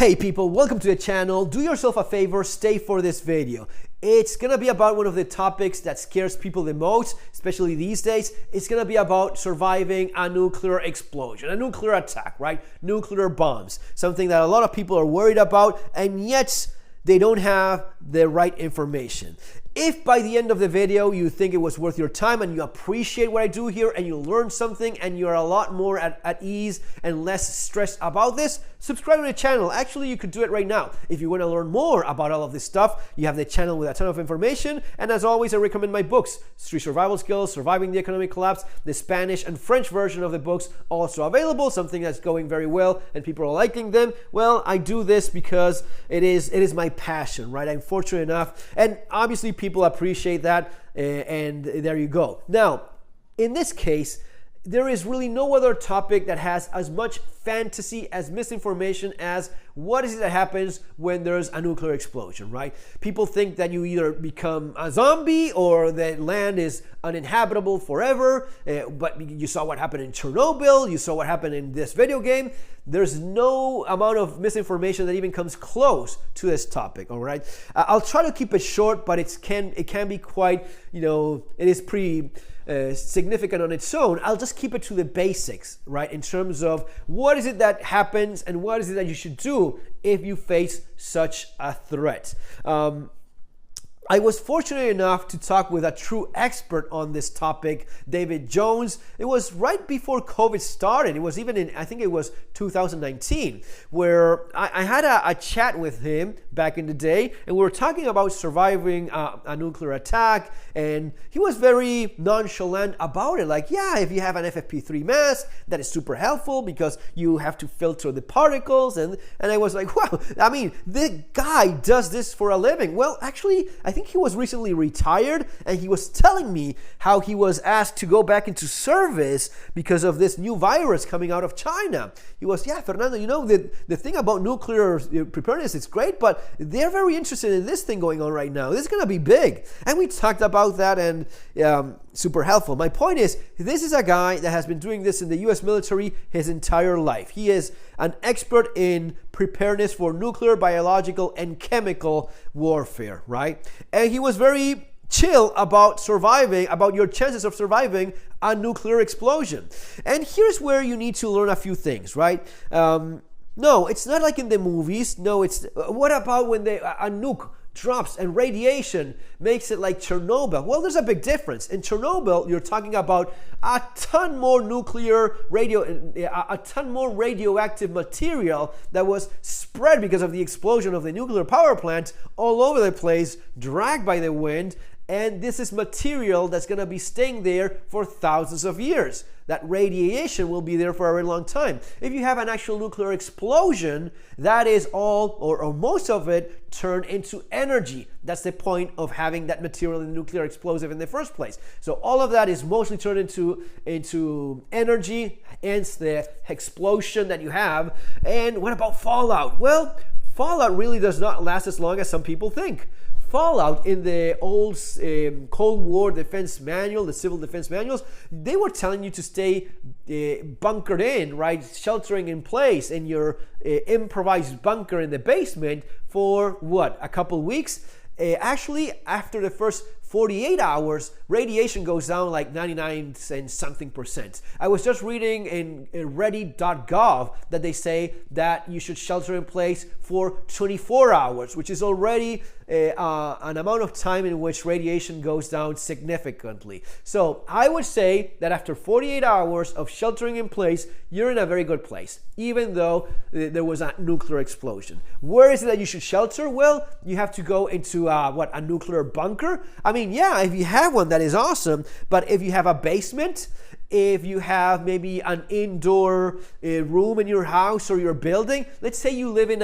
Hey people, welcome to the channel. Do yourself a favor, stay for this video. It's gonna be about one of the topics that scares people the most, especially these days. It's gonna be about surviving a nuclear explosion, a nuclear attack, right? Nuclear bombs, something that a lot of people are worried about, and yet they don't have the right information. If by the end of the video you think it was worth your time and you appreciate what I do here and you learn something and you're a lot more at ease and less stressed about this, subscribe to the channel. Actually, you could do it right now. If you want to learn more about all of this stuff, you have the channel with a ton of information. And as always, I recommend my books, Street Survival Skills, Surviving the Economic Collapse, the Spanish and French version of the books also available, something that's going very well and people are liking them. Well, I do this because it is my passion, right? I'm fortunate enough, and obviously people appreciate that, and there you go. Now, in this case, there is really no other topic that has as much fantasy as misinformation as what is it that happens when there's a nuclear explosion, right? People think that you either become a zombie or that land is uninhabitable forever, but you saw what happened in Chernobyl, you saw what happened in this video game. There's no amount of misinformation that even comes close to this topic, all right? I'll try to keep it short, but it can be quite, it is pretty significant on its own. I'll just keep it to the basics, right? In terms of what is it that happens and what is it that you should do if you face such a threat. I was fortunate enough to talk with a true expert on this topic, David Jones. It was right before COVID started. It was even in, I think it was 2019, where I had a chat with him back in the day, and we were talking about surviving a nuclear attack, and he was very nonchalant about it. Like, yeah, if you have an FFP3 mask, that is super helpful because you have to filter the particles. And I was like, wow, I mean, the guy does this for a living. Well, actually, I think he was recently retired, and he was telling me how he was asked to go back into service because of this new virus coming out of China. He was, yeah, Fernando, the thing about nuclear preparedness is great, but they're very interested in this thing going on right now. This is going to be big. And we talked about that, and super helpful. My point is, this is a guy that has been doing this in the US military his entire life. He is an expert in preparedness for nuclear, biological, and chemical warfare, right? And he was very chill about your chances of surviving a nuclear explosion. And here's where you need to learn a few things, right? No, it's not like in the movies. No, it's what about when a nuke drops and radiation makes it like Chernobyl? Well, there's a big difference. In Chernobyl, you're talking about a ton more radioactive material that was spread because of the explosion of the nuclear power plant all over the place, dragged by the wind. And this is material that's going to be staying there for thousands of years. That radiation will be there for a very long time. If you have an actual nuclear explosion, that is all or most of it turned into energy. That's the point of having that material in the nuclear explosive in the first place. So all of that is mostly turned into energy, hence the explosion that you have. And what about fallout? Well, fallout really does not last as long as some people think. Fallout in the old Cold War defense manual, the civil defense manuals, they were telling you to stay bunkered in, right? Sheltering in place in your improvised bunker in the basement for what? A couple weeks? Actually, after the first 48 hours, radiation goes down like 99 and something %. I was just reading in ready.gov that they say that you should shelter in place for 24 hours, which is already an amount of time in which radiation goes down significantly. So I would say that after 48 hours of sheltering in place, you're in a very good place, even though there was a nuclear explosion. Where is it that you should shelter? Well, you have to go into a nuclear bunker. I mean, yeah, if you have one, that is awesome. But if you have a basement, if you have maybe an indoor room in your house or your building, let's say you live in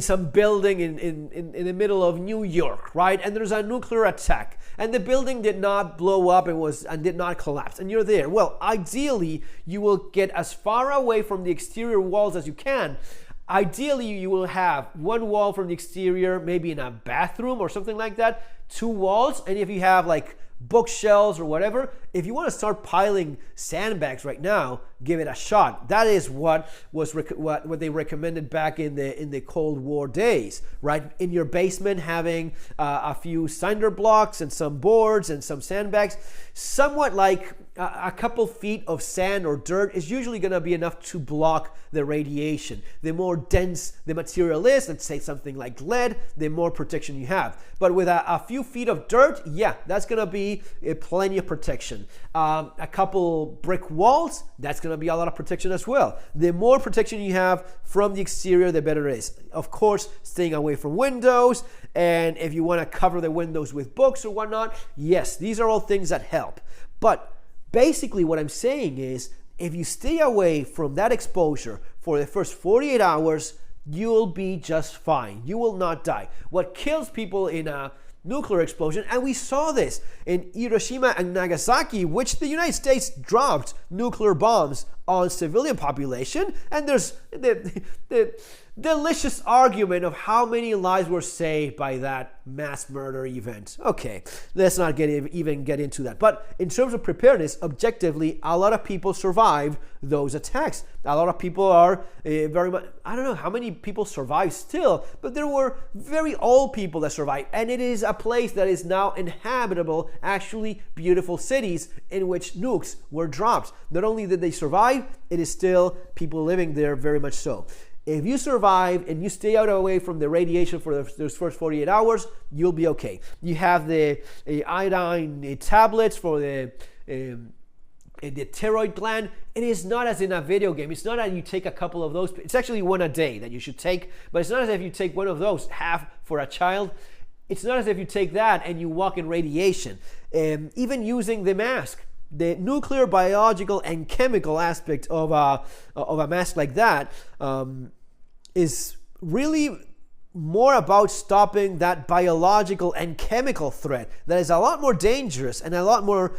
some building in the middle of New York, right? And there's a nuclear attack, and the building did not blow up and did not collapse, and you're there. Well, ideally, you will get as far away from the exterior walls as you can. Ideally, you will have one wall from the exterior, maybe in a bathroom or something like that, 2 walls, and if you have like bookshelves or whatever, if you want to start piling sandbags right now, give it a shot. That is what they recommended back in the Cold War days, right? In your basement, having a few cinder blocks and some boards and some sandbags, somewhat like a couple feet of sand or dirt is usually going to be enough to block the radiation. The more dense the material is, let's say something like lead, the more protection you have. But with a few feet of dirt, yeah, that's going to be plenty of protection. A couple brick walls, that's going to be a lot of protection as well. The more protection you have from the exterior, the better it is. Of course, staying away from windows, and if you want to cover the windows with books or whatnot, yes, these are all things that help. But basically what I'm saying is, if you stay away from that exposure for the first 48 hours, you'll be just fine. You will not die. What kills people in a nuclear explosion, and we saw this in Hiroshima and Nagasaki, which the United States dropped nuclear bombs on civilian population, and there's the delicious argument of how many lives were saved by that mass murder event. Okay, let's not even get into that. But in terms of preparedness, objectively, a lot of people survived those attacks. A lot of people are very much, I don't know how many people survive still, but there were very old people that survived. And it is a place that is now inhabitable, actually beautiful cities in which nukes were dropped. Not only did they survive, it is still people living there, very much so. If you survive and you stay out away from the radiation for those first 48 hours, you'll be okay. You have the iodine tablets for the thyroid gland. It is not as in a video game. It's not that you take a couple of those. It's actually one a day that you should take, but it's not as if you take one of those, half for a child. It's not as if you take that and you walk in radiation. Even using the mask, the nuclear, biological, and chemical aspect of a mask like that is really more about stopping that biological and chemical threat that is a lot more dangerous and a lot more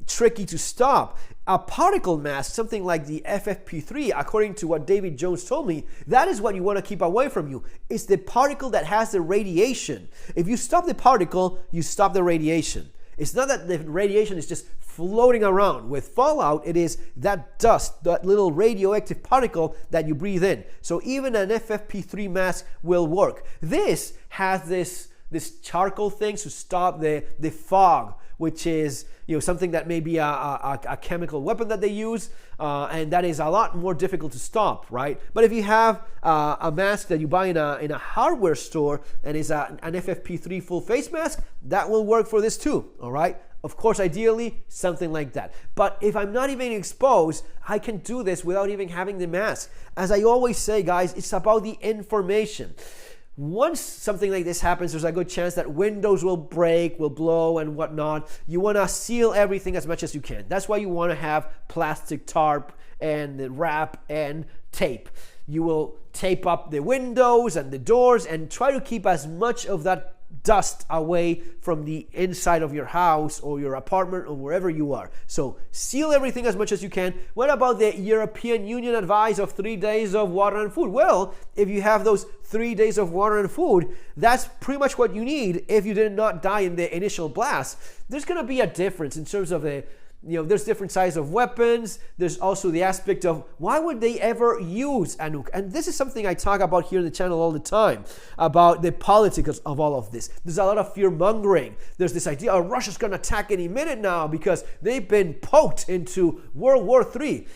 tricky to stop. A particle mask, something like the FFP3, according to what David Jones told me, that is what you want to keep away from you. It's the particle that has the radiation. If you stop the particle, you stop the radiation. It's not that the radiation is just floating around. With fallout, it is that dust, that little radioactive particle that you breathe in. So even an FFP3 mask will work. This has this charcoal thing to stop the fog, which is something that may be a chemical weapon that they use, and that is a lot more difficult to stop, right? But if you have a mask that you buy in a hardware store and is an FFP3 full face mask, that will work for this too, all right? Of course, ideally, something like that. But if I'm not even exposed, I can do this without even having the mask. As I always say, guys, it's about the information. Once something like this happens, there's a good chance that windows will break, will blow, and whatnot. You want to seal everything as much as you can. That's why you want to have plastic tarp and wrap and tape. You will tape up the windows and the doors and try to keep as much of that dust away from the inside of your house or your apartment or wherever you are. So seal everything as much as you can. What about the European Union advice of 3 days of water and food? Well, if you have those 3 days of water and food, that's pretty much what you need if you did not die in the initial blast. There's going to be a difference in terms of there's different size of weapons. There's also the aspect of why would they ever use a nuke? And this is something I talk about here in the channel all the time, about the politics of all of this. There's a lot of fear mongering. There's this idea, Russia's going to attack any minute now because they've been poked into World War III.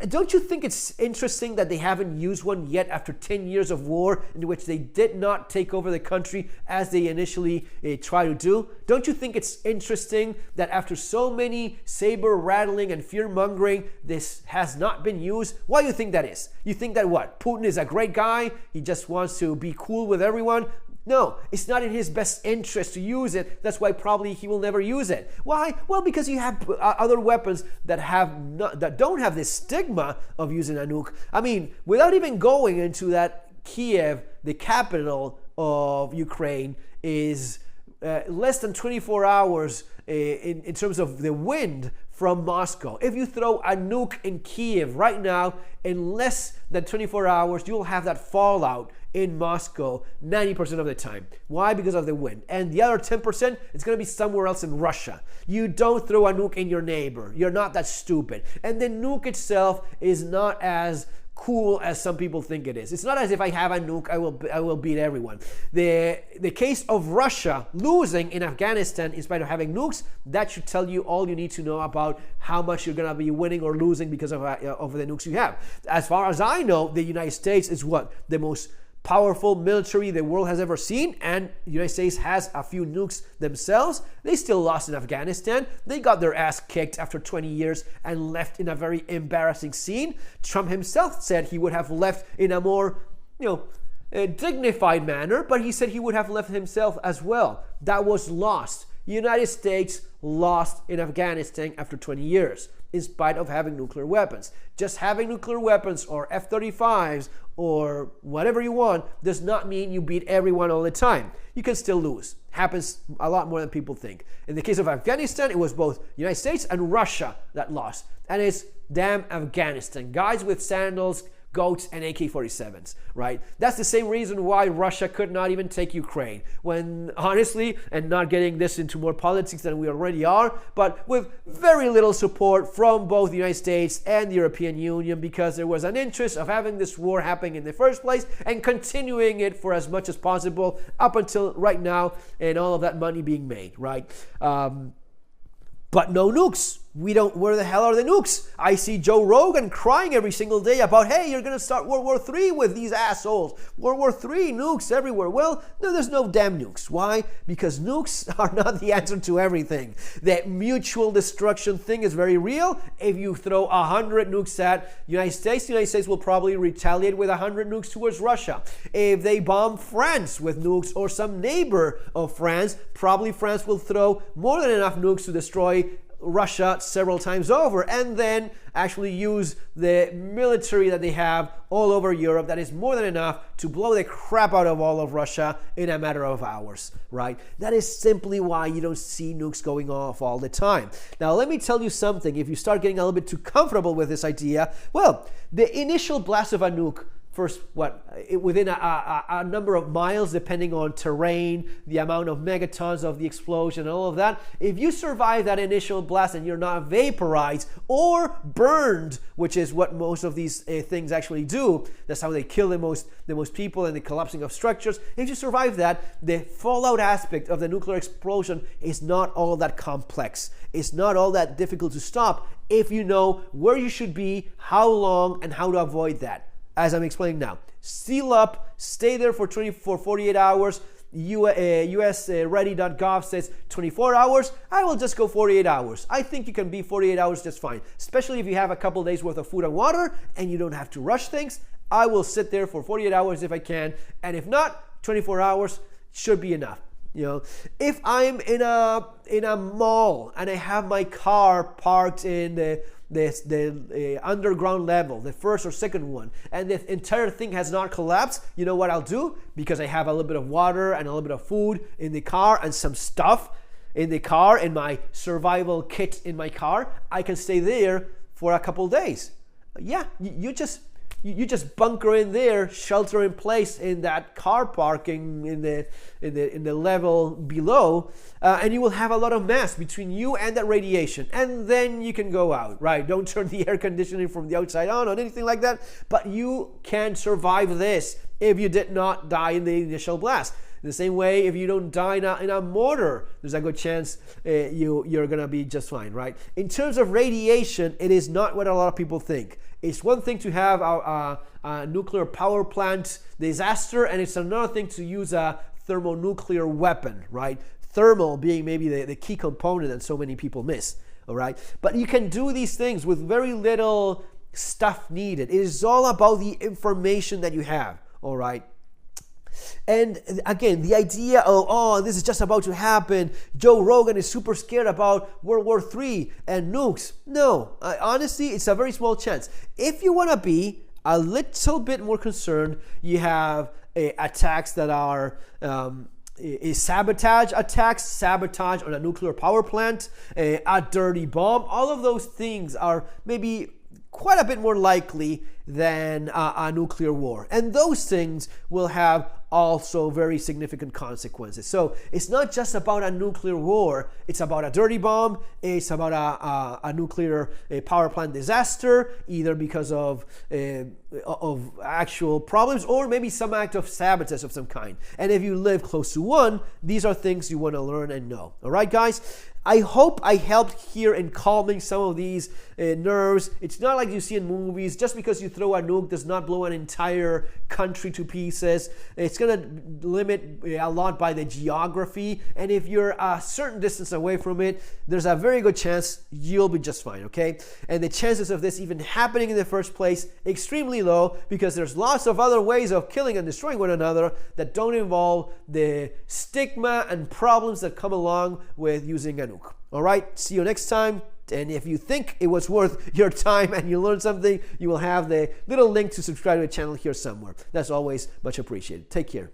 Don't you think it's interesting that they haven't used one yet after 10 years of war in which they did not take over the country as they initially tried to do? Don't you think it's interesting that after so many saber rattling and fear mongering, this has not been used? Why do you think that is? You think that what? Putin is a great guy? He just wants to be cool with everyone? No, it's not in his best interest to use it. That's why probably he will never use it. Why? Well, because you have other weapons that don't have this stigma of using a nuke. I mean, without even going into that, Kiev, the capital of Ukraine, is less than 24 hours in terms of the wind from Moscow. If you throw a nuke in Kiev right now, in less than 24 hours, you will have that fallout in Moscow 90% of the time. Why? Because of the wind. And the other 10%, it's going to be somewhere else in Russia. You don't throw a nuke in your neighbor. You're not that stupid. And the nuke itself is not as cool as some people think it is. It's not as if I have a nuke, I will beat everyone. The case of Russia losing in Afghanistan in spite of having nukes, that should tell you all you need to know about how much you're going to be winning or losing because of the nukes you have. As far as I know, the United States is the most powerful military the world has ever seen, and the United States has a few nukes themselves. They still lost in Afghanistan. They got their ass kicked after 20 years and left in a very embarrassing scene. Trump himself said he would have left in a more, dignified manner, but he said he would have left himself as well. That was lost. United States lost in Afghanistan after 20 years, in spite of having nuclear weapons. Just having nuclear weapons or F-35s or whatever you want does not mean you beat everyone all the time. You can still lose. Happens a lot more than people think. In the case of Afghanistan, it was both United States and Russia that lost. And it's damn Afghanistan. Guys with sandals, goats, and AK-47s, right? That's the same reason why Russia could not even take Ukraine. When, honestly, and not getting this into more politics than we already are, but with very little support from both the United States and the European Union, because there was an interest of having this war happening in the first place and continuing it for as much as possible up until right now, and all of that money being made, right? But no nukes. Where the hell are the nukes? I see Joe Rogan crying every single day about, hey, you're going to start World War III with these assholes. World War III, nukes everywhere. Well, no, there's no damn nukes. Why? Because nukes are not the answer to everything. That mutual destruction thing is very real. If you throw 100 nukes at the United States will probably retaliate with 100 nukes towards Russia. If they bomb France with nukes or some neighbor of France, probably France will throw more than enough nukes to destroy Russia several times over, and then actually use the military that they have all over Europe that is more than enough to blow the crap out of all of Russia in a matter of hours, right? That is simply why you don't see nukes going off all the time. Now, let me tell you something. If you start getting a little bit too comfortable with this idea, well, the initial blast of a nuke, first, within a number of miles, depending on terrain, the amount of megatons of the explosion, and all of that. If you survive that initial blast and you're not vaporized or burned, which is what most of these things actually do, that's how they kill the most people and the collapsing of structures. If you survive that, the fallout aspect of the nuclear explosion is not all that complex. It's not all that difficult to stop if you know where you should be, how long, and how to avoid that. As I'm explaining now, seal up, stay there for 48 hours. USready.gov says 24 hours. I will just go 48 hours. I think you can be 48 hours just fine, especially if you have a couple days worth of food and water and you don't have to rush things. I will sit there for 48 hours if I can, and if not, 24 hours should be enough. If I'm in a mall and I have my car parked in the underground level, the first or second one, and the entire thing has not collapsed, you know what I'll do? Because I have a little bit of water and a little bit of food in the car and some stuff in the car, in my survival kit in my car, I can stay there for a couple days. Yeah, you just bunker in there, shelter in place in that car parking in the level below, and you will have a lot of mass between you and that radiation, and then you can go out, right? Don't turn the air conditioning from the outside on or anything like that, but you can survive this if you did not die in the initial blast. In the same way, if you don't die in a mortar, there's a good chance you're gonna be just fine, right? In terms of radiation, it is not what a lot of people think. It's one thing to have a nuclear power plant disaster, and it's another thing to use a thermonuclear weapon, right? Thermal being maybe the key component that so many people miss, all right? But you can do these things with very little stuff needed. It is all about the information that you have, all right? And again, the idea of, this is just about to happen, Joe Rogan is super scared about World War III and nukes. No, honestly, it's a very small chance. If you want to be a little bit more concerned, you have attacks that are sabotage attacks, sabotage on a nuclear power plant, a dirty bomb. All of those things are maybe quite a bit more likely than a nuclear war. And those things will have also very significant consequences. So it's not just about a nuclear war, it's about a dirty bomb, it's about a nuclear power plant disaster, either because of actual problems or maybe some act of sabotage of some kind. And if you live close to one, these are things you want to learn and know. All right, guys? I hope I helped here in calming some of these nerves. It's not like you see in movies. Just because you throw a nuke does not blow an entire country to pieces. It's going to limit a lot by the geography. And if you're a certain distance away from it, there's a very good chance you'll be just fine, okay? And the chances of this even happening in the first place, extremely low, because there's lots of other ways of killing and destroying one another that don't involve the stigma and problems that come along with using a nuke. All right, see you next time. And if you think it was worth your time and you learned something, you will have the little link to subscribe to the channel here somewhere. That's always much appreciated. Take care.